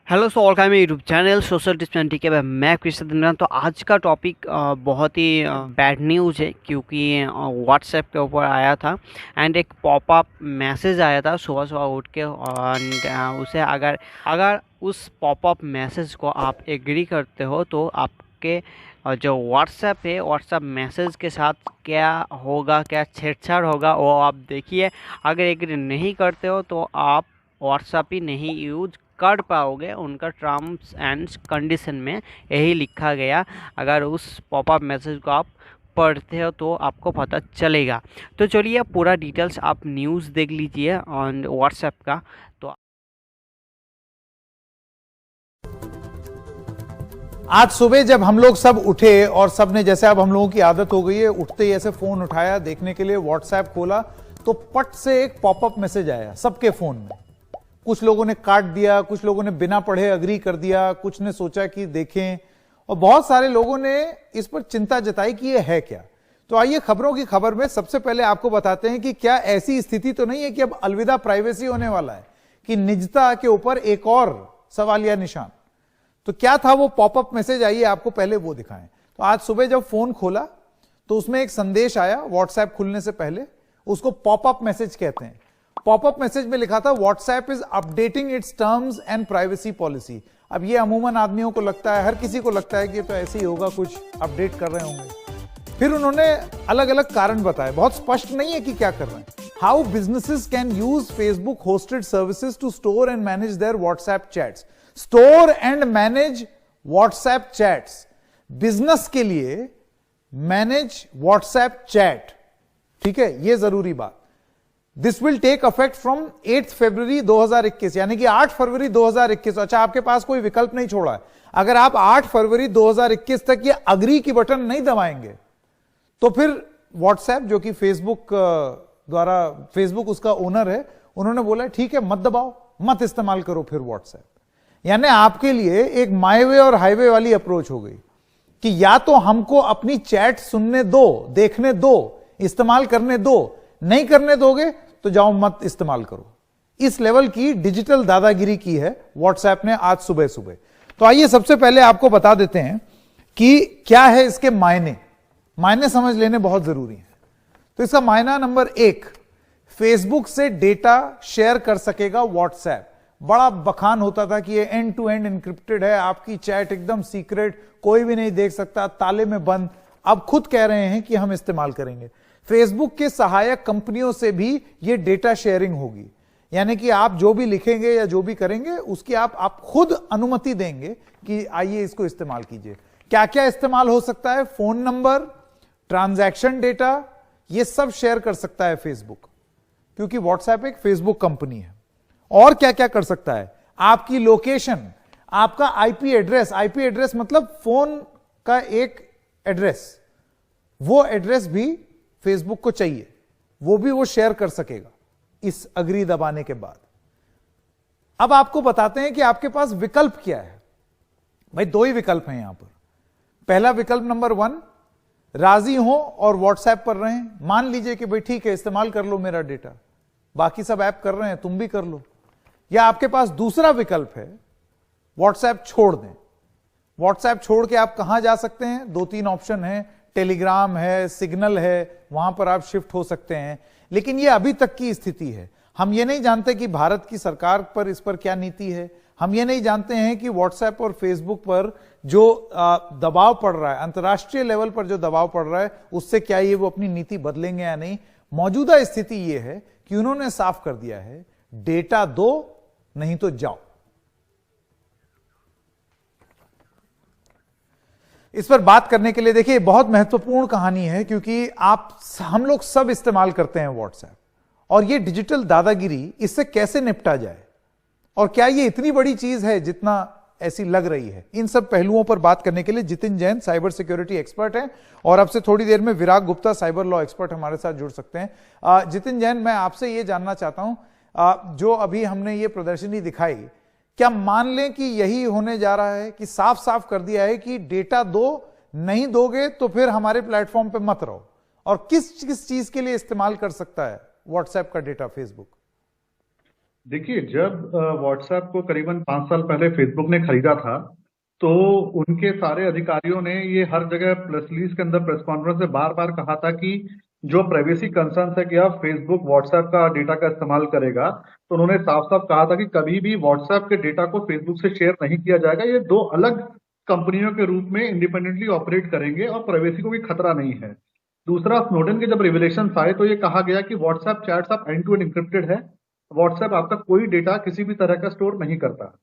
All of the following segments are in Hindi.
हेलो सो ऑल का मेरे यूट्यूब चैनल सोशल डिस्पेंटी के मैं कृष्ण दिनरान। तो आज का टॉपिक बहुत ही बैड न्यूज़ है, क्योंकि व्हाट्सएप के ऊपर आया था एंड एक पॉपअप मैसेज आया था सुबह सुबह उठ के। और उसे अगर अगर उस पॉपअप मैसेज को आप एग्री करते हो तो आपके जो व्हाट्सएप है, व्हाट्सएप मैसेज के साथ क्या होगा, क्या छेड़छाड़ होगा वो आप देखिए। अगर एग्री नहीं करते हो तो आप व्हाट्सएप ही नहीं यूज कर पाओगे। उनका टर्म्स एंड कंडीशन में यही लिखा गया। अगर उस पॉपअप मैसेज को आप पढ़ते हो तो आपको पता चलेगा। तो चलिए पूरा डिटेल्स आप न्यूज़ देख लीजिए ऑन व्हाट्सएप का। तो आज सुबह जब हम लोग सब उठे और सब ने, जैसे अब हम लोगों की आदत हो गई है, उठते ही ऐसे फोन उठाया देखने के लिए, व्हाट्सएप खोला तो पट से एक पॉपअप मैसेज आया सबके फोन में। कुछ लोगों ने काट दिया, कुछ लोगों ने बिना पढ़े अग्री कर दिया, कुछ ने सोचा कि देखें, और बहुत सारे लोगों ने इस पर चिंता जताई कि ये है क्या। तो आइए खबरों की खबर में सबसे पहले आपको बताते हैं कि क्या ऐसी स्थिति तो नहीं है कि अब अलविदा प्राइवेसी होने वाला है, कि निजता के ऊपर एक और सवालिया निशान। तो क्या था वो पॉपअप मैसेज, आइए आपको पहले वो दिखाएं। तो आज सुबह जब फोन खोला तो उसमें एक संदेश आया व्हाट्सएप खुलने से पहले, उसको पॉपअप मैसेज कहते हैं। पॉपअप मैसेज में लिखा था WhatsApp is updating it's terms and privacy policy. अब ये अमूमन आदमियों को लगता है, हर किसी को लगता है कि तो ऐसे ही होगा, कुछ अपडेट कर रहे होंगे। फिर उन्होंने अलग अलग कारण बताए, बहुत स्पष्ट नहीं है कि क्या कर रहे हैं। How businesses can use Facebook hosted services to store and manage their WhatsApp chats. Store and manage WhatsApp chats, business के लिए मैनेज व्हाट्सएप चैट, ठीक है, यह जरूरी बात। This will take effect from 8 फरवरी 2021, यानी कि 8 फरवरी 2021। अच्छा, आपके पास कोई विकल्प नहीं छोड़ा है। अगर आप 8 फरवरी 2021 तक ये अग्री की बटन नहीं दबाएंगे तो फिर व्हाट्सएप, जो कि फेसबुक द्वारा, फेसबुक उसका ओनर है, उन्होंने बोला ठीक है मत दबाओ, मत इस्तेमाल करो फिर व्हाट्सएप। यानी आपके लिए एक माई वे और हाईवे वाली अप्रोच हो गई कि या तो हमको अपनी चैट सुनने दो, देखने दो, इस्तेमाल करने दो, नहीं करने दोगे तो जाओ मत इस्तेमाल करो। इस लेवल की डिजिटल दादागिरी की है व्हाट्सएप ने आज सुबह सुबह। तो आइए सबसे पहले आपको बता देते हैं कि क्या है इसके मायने समझ लेने बहुत जरूरी है। तो इसका मायना नंबर 1, फेसबुक से डेटा शेयर कर सकेगा व्हाट्सएप। बड़ा बखान होता था कि ये एंड टू एंड इंक्रिप्टेड है, आपकी चैट एकदम सीक्रेट, कोई भी नहीं देख सकता, ताले में बंद। अब खुद कह रहे हैं कि हम इस्तेमाल करेंगे। फेसबुक के सहायक कंपनियों से भी ये डेटा शेयरिंग होगी, यानी कि आप जो भी लिखेंगे या जो भी करेंगे उसकी आप खुद अनुमति देंगे कि आइए इसको इस्तेमाल कीजिए। क्या क्या इस्तेमाल हो सकता है? फोन नंबर, ट्रांजैक्शन डेटा, ये सब शेयर कर सकता है फेसबुक, क्योंकि व्हाट्सएप एक फेसबुक कंपनी है। और क्या क्या कर सकता है? आपकी लोकेशन, आपका आईपी एड्रेस, आईपी एड्रेस मतलब फोन का एक एड्रेस, वो एड्रेस भी फेसबुक को चाहिए, वो भी वो शेयर कर सकेगा इस अग्री दबाने के बाद। अब आपको बताते हैं कि आपके पास विकल्प क्या है। भाई 2 ही विकल्प हैं यहां पर। पहला विकल्प नंबर 1, राजी हो और व्हाट्सएप पर रहें, मान लीजिए कि भाई ठीक है इस्तेमाल कर लो मेरा डेटा, बाकी सब ऐप कर रहे हैं तुम भी कर लो। या आपके पास दूसरा विकल्प है, व्हाट्सएप छोड़ दें। व्हाट्सएप छोड़ के आप कहां जा सकते हैं? 2-3 ऑप्शन है, टेलीग्राम है, सिग्नल है, वहां पर आप शिफ्ट हो सकते हैं। लेकिन यह अभी तक की स्थिति है। हम ये नहीं जानते कि भारत की सरकार पर इस पर क्या नीति है। हम ये नहीं जानते हैं कि व्हाट्सएप और फेसबुक पर जो दबाव पड़ रहा है, अंतर्राष्ट्रीय लेवल पर जो दबाव पड़ रहा है, उससे क्या ये वो अपनी नीति बदलेंगे या नहीं। मौजूदा स्थिति यह है कि उन्होंने साफ कर दिया है, डेटा दो नहीं तो जाओ। इस पर बात करने के लिए देखिए बहुत महत्वपूर्ण कहानी है, क्योंकि हम लोग सब इस्तेमाल करते हैं व्हाट्सएप, और ये डिजिटल दादागिरी, इससे कैसे निपटा जाए, और क्या ये इतनी बड़ी चीज है जितना ऐसी लग रही है। इन सब पहलुओं पर बात करने के लिए Jitin Jain cyber security expert हैं, और अब से थोड़ी देर में विराग गुप्ता साइबर लॉ एक्सपर्ट हमारे साथ जुड़ सकते हैं। जितिन जैन, मैं आपसे ये जानना चाहता हूं, जो अभी हमने ये प्रदर्शनी दिखाई, क्या मान लें कि यही होने जा रहा है कि साफ साफ कर दिया है कि डेटा दो, नहीं दोगे तो फिर हमारे प्लेटफॉर्म पे मत रहो? और किस किस चीज के लिए इस्तेमाल कर सकता है व्हाट्सएप का डेटा फेसबुक? देखिए, जब व्हाट्सएप को करीबन 5 साल पहले फेसबुक ने खरीदा था, तो उनके सारे अधिकारियों ने ये हर जगह प्रेस रिलीज के अंदर, प्रेस कॉन्फ्रेंस में बार बार कहा था कि जो प्राइवेसी कंसर्न है कि अब फेसबुक व्हाट्सएप का डेटा का इस्तेमाल करेगा, तो उन्होंने साफ साफ कहा था कि कभी भी व्हाट्सएप के डेटा को फेसबुक से शेयर नहीं किया जाएगा। ये दो अलग कंपनियों के रूप में इंडिपेंडेंटली ऑपरेट करेंगे और प्राइवेसी को भी खतरा नहीं है। दूसरा, स्नोडेन के जब रिविलेशन आए तो ये कहा गया कि व्हाट्सएप चैट्स आप एंड टू एंड इंक्रिप्टेड है, व्हाट्सएप आपका कोई डेटा किसी भी तरह का स्टोर नहीं करता।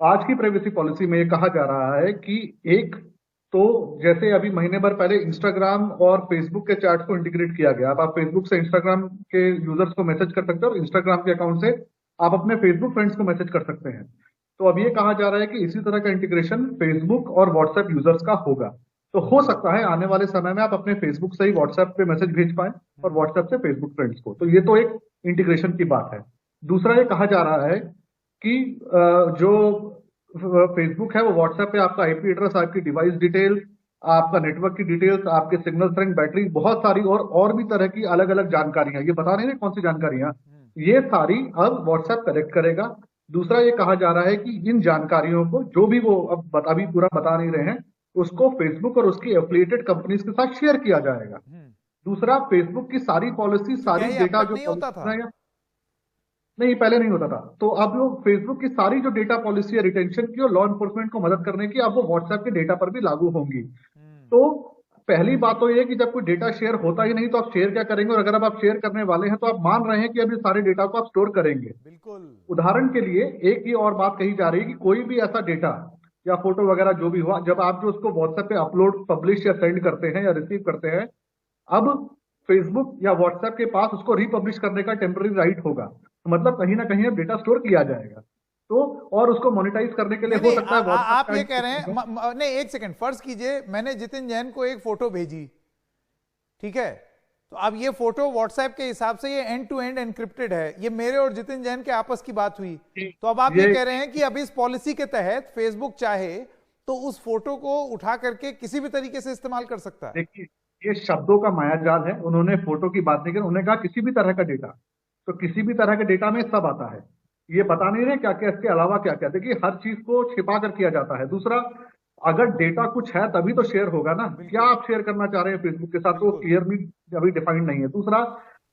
आज की प्राइवेसी पॉलिसी में ये कहा जा रहा है कि एक तो जैसे अभी महीने भर पहले इंस्टाग्राम और फेसबुक के चैट को इंटीग्रेट किया गया, अब आप फेसबुक से इंस्टाग्राम के यूजर्स को मैसेज कर सकते हो और इंस्टाग्राम के अकाउंट से आप अपने फेसबुक फ्रेंड्स को मैसेज कर सकते हैं। तो अब ये कहा जा रहा है कि इसी तरह का इंटीग्रेशन फेसबुक और व्हाट्सएप यूजर्स का होगा। तो हो सकता है आने वाले समय में आप अपने फेसबुक से ही व्हाट्सएप पे मैसेज भेज पाए और व्हाट्सएप से फेसबुक फ्रेंड्स को। तो ये तो एक इंटीग्रेशन की बात है। दूसरा, ये कहा जा रहा है कि जो फेसबुक है वो व्हाट्सएप पे आपका आईपी एड्रेस, आपकी डिवाइस डिटेल, आपका नेटवर्क की डिटेल्स, आपके सिग्नल स्ट्रेंथ, बैटरी, बहुत सारी और भी तरह की अलग अलग जानकारियां, ये बता नहीं रहे कौन सी जानकारियां, ये सारी अब व्हाट्सएप कलेक्ट करेगा। दूसरा, ये कहा जा रहा है कि इन जानकारियों को जो भी वो अब अभी पूरा बता नहीं रहे हैं, उसको फेसबुक और उसकी एफिलिएटेड कंपनीज के साथ शेयर किया जाएगा। दूसरा, फेसबुक की सारी पॉलिसी, सारी डेटा जो होता था नहीं, पहले नहीं होता था। तो अब वो फेसबुक की सारी जो डेटा पॉलिसी है रिटेंशन की और लॉ एनफोर्समेंट को मदद करने की, अब वो व्हाट्सएप के डेटा पर भी लागू होंगी। तो पहली बात तो ये कि जब कोई डेटा शेयर होता ही नहीं तो आप शेयर क्या करेंगे, और अगर अब आप शेयर करने वाले हैं तो आप मान रहे हैं कि अभी सारे डेटा को आप स्टोर करेंगे। बिल्कुल। उदाहरण के लिए एक ये और बात कही जा रही है कि कोई भी ऐसा डेटा या फोटो वगैरह जो भी हुआ, जब आप जो उसको व्हाट्सएप पे अपलोड, पब्लिश या सेंड करते हैं या रिसीव करते हैं, अब फेसबुक या व्हाट्सएप के पास उसको रिपब्लिश करने का टेम्पररी राइट होगा। तो मतलब कहीं ना कहीं अब डेटा स्टोर किया जाएगा। तो और उसको मोनेटाइज करने के लिए हो सकता है आप ये कह रहे हैं, नहीं एक सेकंड, फर्ज कीजिए मैंने जितिन जैन को एक फोटो भेजी, ठीक है, तो अब ये फोटो व्हाट्सएप के हिसाब से ये एंड टू एंड एनक्रिप्टेड है, ये मेरे और जितिन जैन के आपस की बात हुई। तो अब आप ये कह रहे हैं कि अब इस पॉलिसी के तहत फेसबुक चाहे तो उस फोटो को उठा करके किसी भी तरीके से इस्तेमाल कर सकता है। देखिए, ये शब्दों का मायाजाल है। उन्होंने फोटो की बात नहीं की, उन्होंने कहा किसी भी तरह का डेटा। तो किसी भी तरह के डेटा में सब आता है, ये बता नहीं रहे क्या क्या, इसके अलावा क्या क्या। देखिए, हर चीज को छिपा कर किया जाता है। दूसरा, अगर डेटा कुछ है तभी तो शेयर होगा ना, क्या आप शेयर करना चाह रहे हैं फेसबुक के साथ, तो क्लियरली अभी डिफाइंड नहीं है। दूसरा,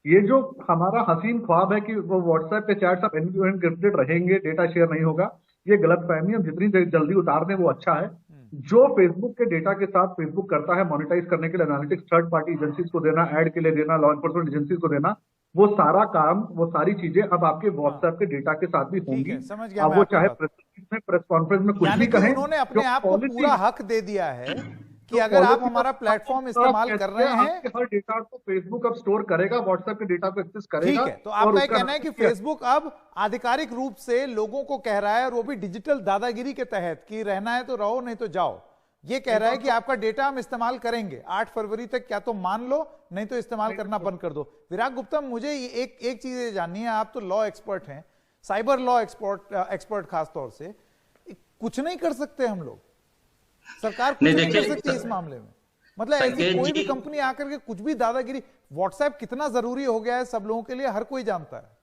ये जो हमारा हसीन ख्वाब है कि वो व्हाट्सएप पे चैट्स अब एनक्रिप्टेड रहेंगे, डेटा शेयर नहीं होगा, ये गलतफहमी है। जितनी जल्दी उतार दें वो अच्छा है। जो फेसबुक के डेटा के साथ फेसबुक करता है मॉनिटाइज करने के लिए एनालिटिक्स थर्ड पार्टी एजेंसीज को देना, ऐड के लिए देना, लॉ एनफोर्समेंट एजेंसीज को देना, वो सारा काम, वो सारी चीजें अब आपके व्हाट्सएप के डेटा के साथ भी होंगी। अब वो चाहे प्रेस कॉन्फ्रेंस में कुछ भी कहें, उन्होंने अपने आप को पूरा हक दे दिया है कि अगर आप हमारा प्लेटफॉर्म इस्तेमाल कर रहे हैं, हर डेटा को फेसबुक अब स्टोर करेगा, व्हाट्सएप के डेटा को एक्सेस करेगा। ठीक है, तो आपका ये कहना है कि फेसबुक अब आधिकारिक रूप से लोगों को कह रहा है, और वो भी डिजिटल दादागिरी के तहत, कि रहना है तो रहो नहीं तो जाओ, ये कह रहा है कि आपका डेटा हम इस्तेमाल करेंगे 8 फरवरी तक, क्या तो मान लो नहीं तो इस्तेमाल करना बंद कर दो। विराग गुप्ता, मुझे एक चीज जाननी है, आप तो लॉ एक्सपर्ट हैं, साइबर लॉ एक्सपर्ट खास तौर से, कुछ नहीं कर सकते हम लोग, सरकार कुछ नहीं कर सकती इस मामले में? मतलब ऐसी कोई भी कंपनी आकर के कुछ भी दादागिरी, व्हाट्सएप कितना जरूरी हो गया है सब लोगों के लिए, हर कोई जानता है।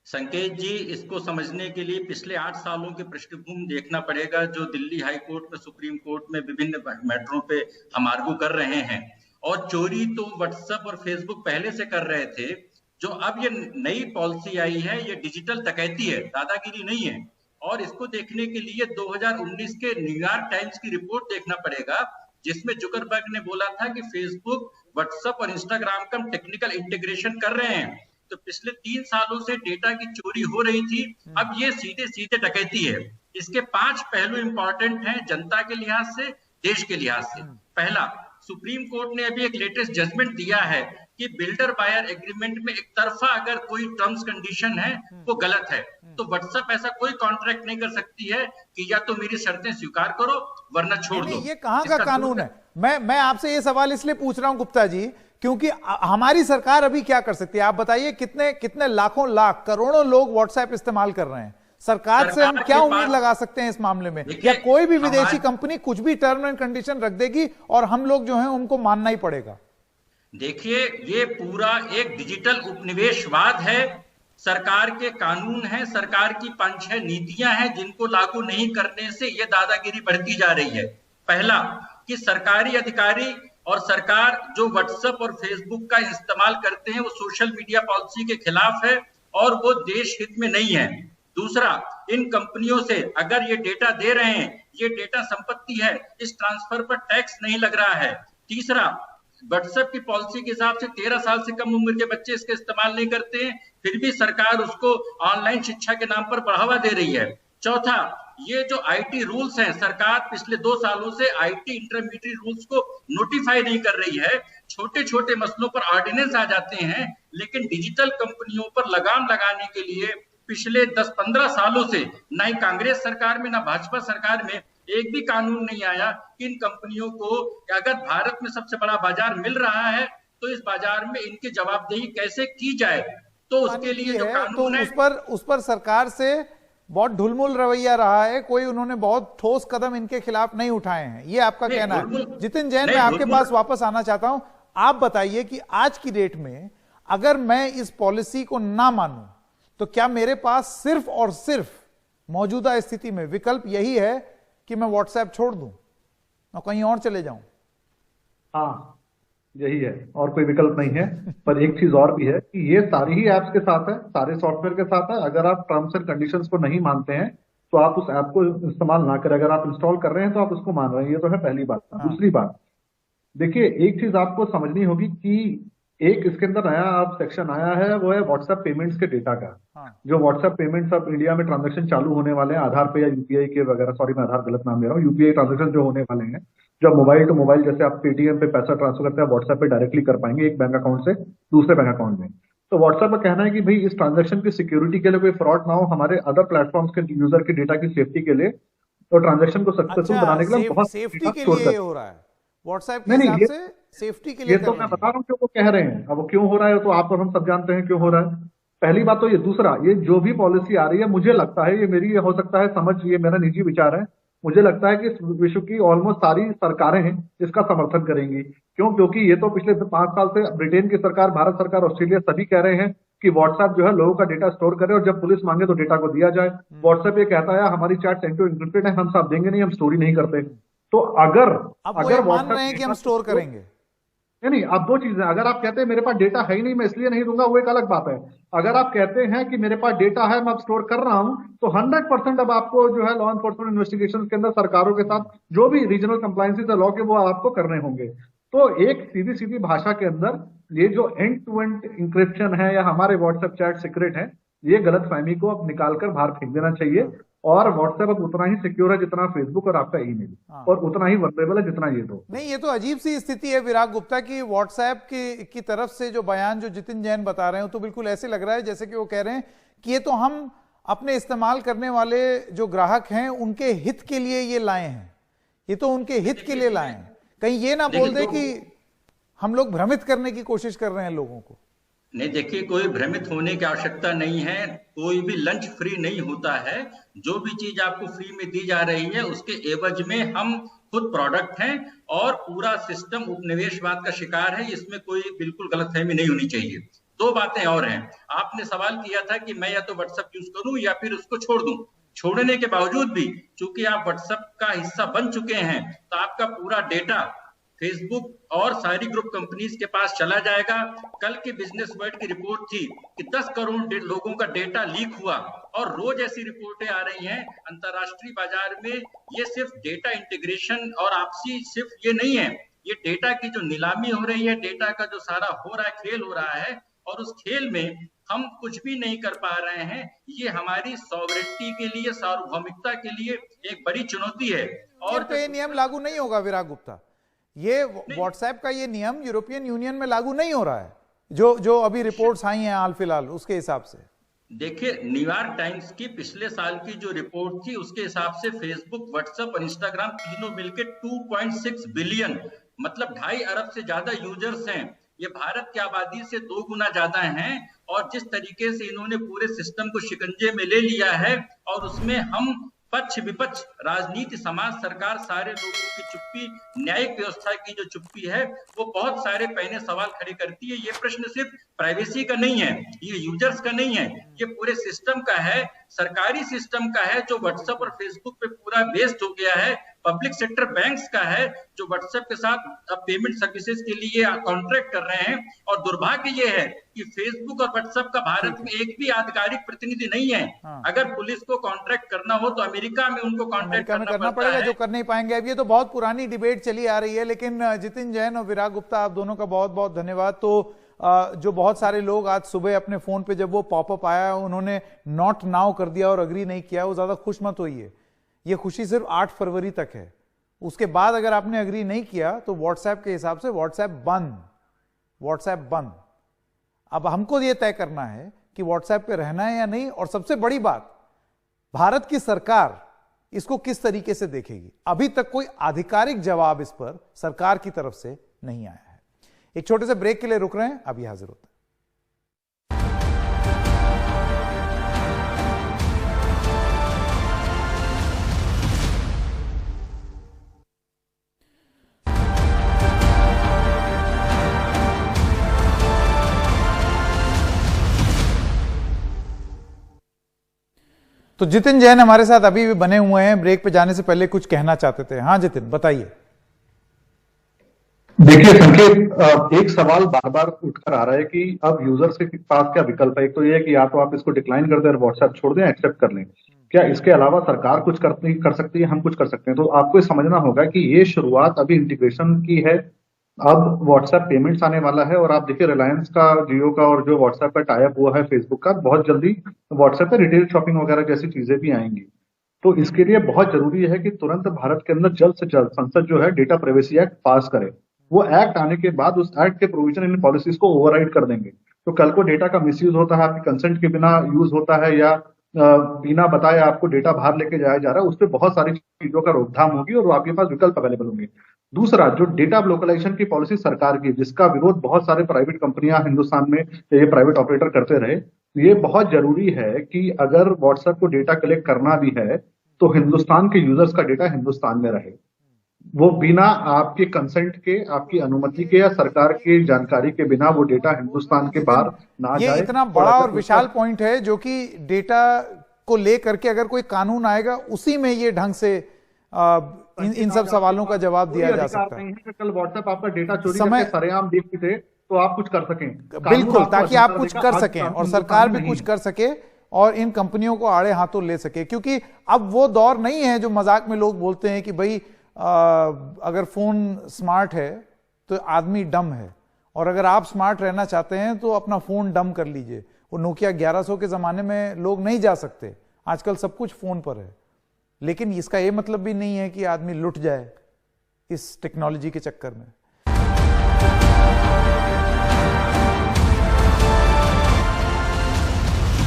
संकेत जी, इसको समझने के लिए पिछले 8 सालों की पृष्ठभूमि देखना पड़ेगा, जो दिल्ली हाई कोर्ट में, सुप्रीम कोर्ट में विभिन्न मैटरों पे हम आर्गू कर रहे हैं। और चोरी तो व्हाट्सएप और फेसबुक पहले से कर रहे थे। जो अब ये नई पॉलिसी आई है, ये डिजिटल डकैती है, दादागिरी नहीं है। और इसको देखने के लिए 2019 के न्यूयॉर्क टाइम्स की रिपोर्ट देखना पड़ेगा, जिसमें जुकरबर्ग ने बोला था कि फेसबुक, व्हाट्सएप और इंस्टाग्राम का टेक्निकल इंटीग्रेशन कर रहे हैं। तो पिछले 3 सालों से डेटा की चोरी हो रही थी, अब ये सीधे सीधे डकैती है। इसके 5 पहलू इंपॉर्टेंट हैं जनता के लिहाज से, देश के लिहाज से। पहला, सुप्रीम कोर्ट ने अभी एक लेटेस्ट जजमेंट दिया है कि बिल्डर बायर एग्रीमेंट में एक तरफा अगर कोई टर्म्स कंडीशन है वो गलत है। तो व्हाट्सएप ऐसा कोई कॉन्ट्रैक्ट नहीं कर सकती है कि या तो मेरी शर्तें स्वीकार करो वरना छोड़ दो। ये कहां का कानून है? मैं आपसे ये सवाल इसलिए पूछ रहा हूं गुप्ता जी, क्योंकि हमारी सरकार अभी क्या कर सकती है? आप बताइए, कितने लाखों लाख करोड़ों लोग व्हाट्सएप इस्तेमाल कर रहे हैं, सरकार से हम क्या उम्मीद लगा सकते हैं इस मामले में? या कोई भी विदेशी कंपनी कुछ भी टर्म एंड कंडीशन रख देगी और हम लोग जो हैं उनको मानना ही पड़ेगा? देखिए, ये पूरा एक डिजिटल उपनिवेशवाद है। सरकार के कानून हैं, सरकार की 5-6 नीतियां हैं जिनको लागू नहीं करने से ये दादागिरी बढ़ती जा रही है। पहला कि सरकारी अधिकारी और सरकार जो व्हाट्सएप और फेसबुक का इस्तेमाल करते हैं वो सोशल मीडिया पॉलिसी के खिलाफ है और वो देश हित में नहीं है। दूसरा, इन कंपनियों से अगर ये डेटा दे रहे हैं, ये डेटा संपत्ति है, इस ट्रांसफर पर टैक्स नहीं लग रहा है। तीसरा, व्हाट्सएप की पॉलिसी के हिसाब से 13 साल से कम उम्र के बच्चे इसका इस्तेमाल नहीं करते हैं, फिर भी सरकार उसको ऑनलाइन शिक्षा के नाम पर बढ़ावा दे रही है। चौथा, ये जो आईटी रूल्स हैं, सरकार पिछले 2 सालों से आईटी इंटरमीडिएट रूल्स को नोटिफाई नहीं कर रही है। छोटे छोटे मसलों पर ऑर्डिनेंस आ जाते हैं, लेकिन डिजिटल कंपनियों पर लगाम लगाने के लिए पिछले 10-15 सालों से ना ही कांग्रेस सरकार में ना भाजपा सरकार में एक भी कानून नहीं आया कि इन कंपनियों को अगर भारत में सबसे बड़ा बाजार मिल रहा है तो इस बाजार में इनकी जवाबदेही कैसे की जाए। तो उसके लिए जो कानून है उस पर सरकार से बहुत ढुलमुल रवैया रहा है, कोई उन्होंने बहुत ठोस कदम इनके खिलाफ नहीं उठाए हैं, ये आपका कहना है। जितिन जैन, मैं आपके पास वापस आना चाहता हूं। आप बताइए कि आज की डेट में अगर मैं इस पॉलिसी को ना मानूं तो क्या मेरे पास सिर्फ और सिर्फ मौजूदा स्थिति में विकल्प यही है कि मैं व्हाट्सएप छोड़ दूं और कहीं और चले जाऊं? हाँ, यही है, और कोई विकल्प नहीं है। पर एक चीज और भी है कि ये सारी ही ऐप्स के साथ है, सारे सॉफ्टवेयर के साथ है। अगर आप टर्म्स एंड कंडीशंस को नहीं मानते हैं तो आप उस ऐप को इस्तेमाल ना करें। अगर आप इंस्टॉल कर रहे हैं तो आप उसको मान रहे हैं, ये तो है पहली बात। दूसरी बात, देखिए एक चीज आपको समझनी होगी कि एक इसके अंदर नया अब सेक्शन आया है, वो है व्हाट्सएप पेमेंट्स के डेटा का। जो व्हाट्सएप पेमेंट्स अब इंडिया में ट्रांजेक्शन चालू होने वाले हैं आधार पे या यूपीआई के वगैरह, सॉरी मैं आधार गलत नाम ले रहा हूँ, यूपीआई ट्रांजेक्शन जो होने वाले हैं, जो मोबाइल टू मोबाइल, जैसे आप पेटीएम पे पैसा ट्रांसफर करते हैं व्हाट्सएप पे डायरेक्टली कर पाएंगे एक बैंक अकाउंट से दूसरे बैंक अकाउंट में। तो व्हाट्सएप का कहना है कि भाई इस ट्रांजेक्शन की सिक्योरिटी के लिए कोई फ्रॉड ना हो, हमारे अदर प्लेटफॉर्म्स के यूजर के डेटा की सेफ्टी के लिए, तो ट्रांजेक्शन को सक्सेसफुल बनाने के लिए बहुत सेफ्टी के लिए हो रहा है व्हाट्सएप के हिसाब से, सेफ्टी के लिए। ये तो मैं बता रहा हूँ क्यों वो कह रहे हैं। अब वो क्यों हो रहा है तो आप और हम सब जानते हैं क्यों हो रहा है। पहली बात तो ये। दूसरा, ये जो भी पॉलिसी आ रही है, मुझे लगता है, ये मेरी हो सकता है समझ, ये मेरा निजी विचार है, मुझे लगता है कि विश्व की ऑलमोस्ट सारी सरकारें हैं इसका समर्थन करेंगी। क्यों? क्योंकि ये तो पिछले 5 साल से ब्रिटेन की सरकार, भारत सरकार, ऑस्ट्रेलिया सभी कह रहे हैं कि व्हाट्सएप जो है लोगों का डेटा स्टोर करे और जब पुलिस मांगे तो डेटा को दिया जाए। व्हाट्सएप ये कहता है हमारी चैट सेंड टू एन्क्रिप्टेड है, हम सब देंगे नहीं, हम स्टोरी नहीं करते। तो अगर मान रहे हैं कि हम स्टोर करेंगे, नहीं, अब 2 चीजें। अगर आप कहते हैं मेरे पास डेटा है ही नहीं मैं इसलिए नहीं दूंगा, वो एक अलग बात है। अगर आप कहते हैं कि मेरे पास डेटा है मैं अब स्टोर कर रहा हूं, तो 100% अब आपको जो है लॉ एनफोर्समेंट इन्वेस्टिगेशन के अंदर सरकारों के साथ जो भी रीजनल कंप्लायंसेस है लॉ के, वो आपको करने होंगे। तो एक सीधी सीधी भाषा के अंदर ये जो एंड टू एंड इंक्रिप्शन है या हमारे व्हाट्सएप चैट सीक्रेट है, ये गलतफहमी को अब निकालकर बाहर फेंक देना चाहिए। और व्हाट्सएप अब उतना ही सिक्योर है जितना फेसबुक और आपका ईमेल, और उतना ही वल्नरेबल है जितना ये दो। नहीं, ये तो अजीब सी स्थिति है विराग गुप्ता की व्हाट्सएप की तरफ से जो बयान जो जितिन जैन बता रहे हो, तो बिल्कुल ऐसे लग रहा है जैसे कि वो कह रहे हैं कि ये तो हम अपने इस्तेमाल करने वाले जो ग्राहक हैं उनके हित के लिए ये लाए हैं, ये तो उनके हित के लिए लाए हैं। कहीं ये ना बोल दे कि हम लोग भ्रमित करने की कोशिश कर रहे हैं लोगों को। नहीं, देखिए कोई भ्रमित होने की आवश्यकता नहीं है, कोई भी लंच फ्री नहीं होता है। जो भी चीज आपको फ्री में दी जा रही है उसके एवज में हम खुद प्रोडक्ट हैं और पूरा सिस्टम उपनिवेशवाद का शिकार है, इसमें कोई बिल्कुल गलतफहमी नहीं होनी चाहिए। 2 बातें और हैं। आपने सवाल किया था कि मैं या तो व्हाट्सएप यूज करूं या फिर उसको छोड़ दूं। छोड़ने के बावजूद भी चूंकि आप व्हाट्सएप का हिस्सा बन चुके हैं तो आपका पूरा डेटा फेसबुक और सारी ग्रुप कंपनीज के पास चला जाएगा। कल की बिजनेस वर्ल्ड की रिपोर्ट थी कि 10 करोड़ लोगों का डेटा लीक हुआ, और रोज ऐसी रिपोर्टें आ रही हैं अंतरराष्ट्रीय बाजार में। ये सिर्फ डेटा इंटीग्रेशन और आपसी सिर्फ ये नहीं है, ये डेटा की जो नीलामी हो रही है, डेटा का जो सारा हो रहा है, खेल हो रहा है, और उस खेल में हम कुछ भी नहीं कर पा रहे हैं। ये हमारी सॉवरेनिटी के लिए, सार्वभौमिकता के लिए एक बड़ी चुनौती है। और तो ये नियम लागू नहीं होगा विराग गुप्ता, ये व्हाट्सएप का ये नियम यूरोपियन यूनियन में लागू नहीं हो रहा है, जो अभी रिपोर्ट्स आई हैं हाल फिलहाल उसके हिसाब से। देखिए, न्यूयॉर्क टाइम्स की पिछले साल की जो रिपोर्ट थी उसके हिसाब से फेसबुक, व्हाट्सएप और इंस्टाग्राम तीनों मिलकर 2.6 बिलियन, मतलब 2.5 अरब से ज्यादा यूजर्स हैं। ये भारत की आबादी से 2 गुना ज्यादा हैं। और जिस तरीके से इन्होंने पूरे सिस्टम को शिकंजे में ले लिया है और उसमें हम पक्ष विपक्ष, राजनीति, समाज, सरकार, सारे लोगों की चुप्पी, न्यायिक व्यवस्था की जो चुप्पी है वो बहुत सारे पहले सवाल खड़े करती है। ये प्रश्न सिर्फ प्राइवेसी का नहीं है, ये यूजर्स का नहीं है, ये पूरे सिस्टम का है, सरकारी सिस्टम का है, जो व्हाट्सएप और फेसबुक पे पूरा बेस्ड हो गया है। पब्लिक सेक्टर बैंक्स का है, जो व्हाट्सएप के साथ पेमेंट सर्विसेज के लिए कॉन्ट्रैक्ट कर रहे हैं। और दुर्भाग्य ये है कि फेसबुक और व्हाट्सएप का भारत में एक भी आधिकारिक प्रतिनिधि नहीं है। अगर पुलिस को कॉन्ट्रैक्ट करना हो तो अमेरिका में उनको कॉन्ट्रैक्ट करना पड़ेगा, जो कर नहीं पाएंगे। अब ये तो बहुत पुरानी डिबेट चली आ रही है, लेकिन जितिन जैन और विराग गुप्ता, आप दोनों का बहुत बहुत धन्यवाद। तो जो बहुत सारे लोग आज सुबह अपने फोन पे जब वो पॉपअप आया उन्होंने नॉट नाउ कर दिया और अग्री नहीं किया, वो ज्यादा खुश मत होइए। ये खुशी सिर्फ 8 फरवरी तक है। उसके बाद अगर आपने अग्री नहीं किया तो व्हाट्सएप के हिसाब से व्हाट्सएप बंद। अब हमको ये तय करना है कि व्हाट्सएप पे रहना है या नहीं। और सबसे बड़ी बात, भारत की सरकार इसको किस तरीके से देखेगी। अभी तक कोई आधिकारिक जवाब इस पर सरकार की तरफ से नहीं आया है। एक छोटे से ब्रेक के लिए रुक रहे हैं, अभी हाजिर होते हैं। तो जितिन जैन हमारे साथ अभी भी बने हुए हैं। ब्रेक पे जाने से पहले कुछ कहना चाहते थे। हाँ जितिन, बताइए। देखिए संकेत, एक सवाल बार बार उठकर आ रहा है कि अब यूजर्स के पास क्या विकल्प है। एक तो ये है कि या तो आप इसको डिक्लाइन कर दें और व्हाट्सएप छोड़ दें, एक्सेप्ट कर लें। क्या इसके अलावा सरकार कुछ कर सकती है, हम कुछ कर सकते हैं? तो आपको ये समझना होगा कि ये शुरुआत अभी इंटीग्रेशन की है। अब व्हाट्सएप पेमेंट्स आने वाला है और आप देखिए रिलायंस का, जियो का और जो व्हाट्सएप का टाई अप हुआ है फेसबुक का, बहुत जल्दी व्हाट्सएप पे रिटेल शॉपिंग वगैरह जैसी चीजें भी आएंगी। तो इसके लिए बहुत जरूरी है कि तुरंत भारत के अंदर जल्द से जल्द संसद जो है डेटा प्राइवेसी एक्ट पास करे। वो एक्ट आने के बाद उस एक्ट के प्रोविजन इन पॉलिसीज को ओवरराइड कर देंगे। तो कल को डेटा का मिसयूज होता है, आपकी कंसेंट के बिना यूज होता है या बिना बताए आपको डेटा बाहर लेके जाया जा रहा है, उस पर बहुत सारी चीजों का रोकथाम होगी और आपके पास विकल्प अवेलेबल होंगे। दूसरा, जो डेटा लोकलाइजेशन की पॉलिसी सरकार की, जिसका विरोध बहुत सारे प्राइवेट कंपनियां हिंदुस्तान में, ये प्राइवेट ऑपरेटर करते रहे, ये बहुत जरूरी है कि अगर व्हाट्सएप को डेटा कलेक्ट करना भी है तो हिंदुस्तान के यूजर्स का डेटा हिंदुस्तान में रहे। वो बिना आपके कंसेंट के, आपकी अनुमति के या सरकार की जानकारी के बिना वो डेटा हिंदुस्तान के बाहर ना जाए। ये इतना बड़ा और विशाल पॉइंट है जो कि डेटा को लेकर के अगर कोई कानून आएगा उसी में ये ढंग से इन सब सवालों का जवाब दिया जा सकता है। कल व्हाट्सएप आपका डेटा चोरी करके सरेआम देखते तो आप कुछ कर सकें, बिल्कुल, ताकि आप कुछ कर सकें और सरकार भी कुछ कर सके और इन कंपनियों को आड़े हाथों ले सके। क्योंकि अब वो दौर नहीं है जो मजाक में लोग बोलते हैं कि भाई अगर फोन स्मार्ट है तो आदमी डम है, और अगर आप स्मार्ट रहना चाहते हैं तो अपना फोन डम कर लीजिए। वो नोकिया 1100 के जमाने में लोग नहीं जा सकते, आजकल सब कुछ फोन पर है। लेकिन इसका यह मतलब भी नहीं है कि आदमी लुट जाए इस टेक्नोलॉजी के चक्कर में।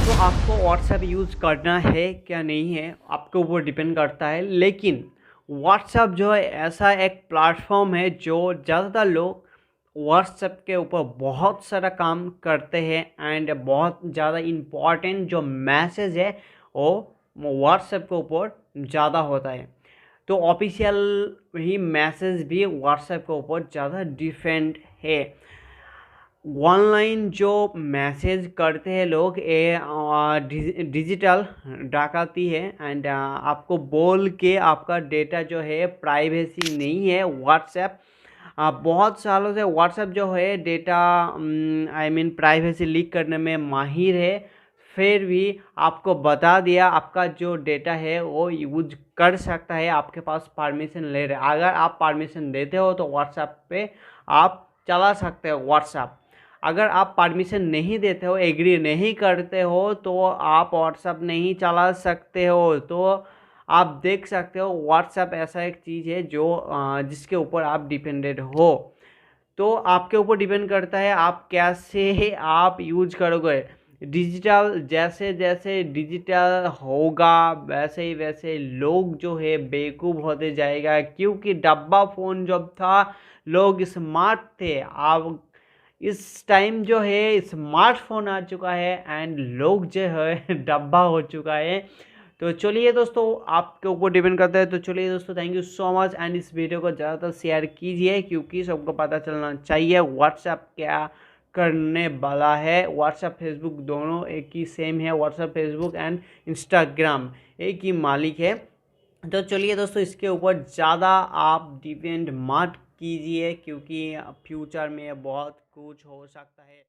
तो आपको व्हाट्सएप यूज़ करना है क्या नहीं है आपके ऊपर डिपेंड करता है। लेकिन व्हाट्सएप जो है ऐसा एक प्लेटफॉर्म है जो ज़्यादातर लोग व्हाट्सएप के ऊपर बहुत सारा काम करते हैं एंड बहुत ज़्यादा इम्पॉर्टेंट जो मैसेज है वो व्हाट्सएप के ऊपर ज़्यादा होता है। तो ऑफिशियल ही मैसेज भी व्हाट्सएप के ऊपर ज़्यादा डिफरेंट है। ऑनलाइन जो मैसेज करते हैं लोग ये डिजिटल डकैती है एंड आपको बोल के आपका डेटा जो है प्राइवेसी नहीं है। व्हाट्सएप बहुत सालों से व्हाट्सएप जो है डेटा प्राइवेसी लीक करने में माहिर है, फिर भी आपको बता दिया आपका जो डेटा है वो यूज कर सकता है, आपके पास परमिशन ले रहे। अगर आप परमिशन देते हो तो व्हाट्सएप पे आप चला सकते हो व्हाट्सएप। अगर आप परमिशन नहीं देते हो, एग्री नहीं करते हो तो आप व्हाट्सएप नहीं चला सकते हो। तो आप देख सकते हो व्हाट्सएप ऐसा एक चीज़ है जो जिसके ऊपर आप डिपेंडेंट हो। तो आपके ऊपर डिपेंड करता है आप कैसे आप यूज करोगे। डिजिटल जैसे जैसे डिजिटल होगा वैसे ही वैसे लोग जो है बेवकूफ़ होते जाएगा। क्योंकि डब्बा फ़ोन जब था लोग स्मार्ट थे, अब इस टाइम जो है स्मार्टफोन आ चुका है एंड लोग जो है डब्बा हो चुका है। तो चलिए दोस्तों, आपके ऊपर डिपेंड करता है। तो चलिए दोस्तों, thank you so much, and इस वीडियो को ज़्यादातर शेयर कीजिए क्योंकि सबको पता चलना चाहिए व्हाट्सएप क्या करने वाला है। व्हाट्सएप फेसबुक दोनों एक ही सेम है, व्हाट्सएप फेसबुक एंड इंस्टाग्राम एक ही मालिक है। तो चलिए दोस्तों, इसके ऊपर ज़्यादा आप डिपेंड मत कीजिए क्योंकि फ्यूचर में बहुत कुछ हो सकता है।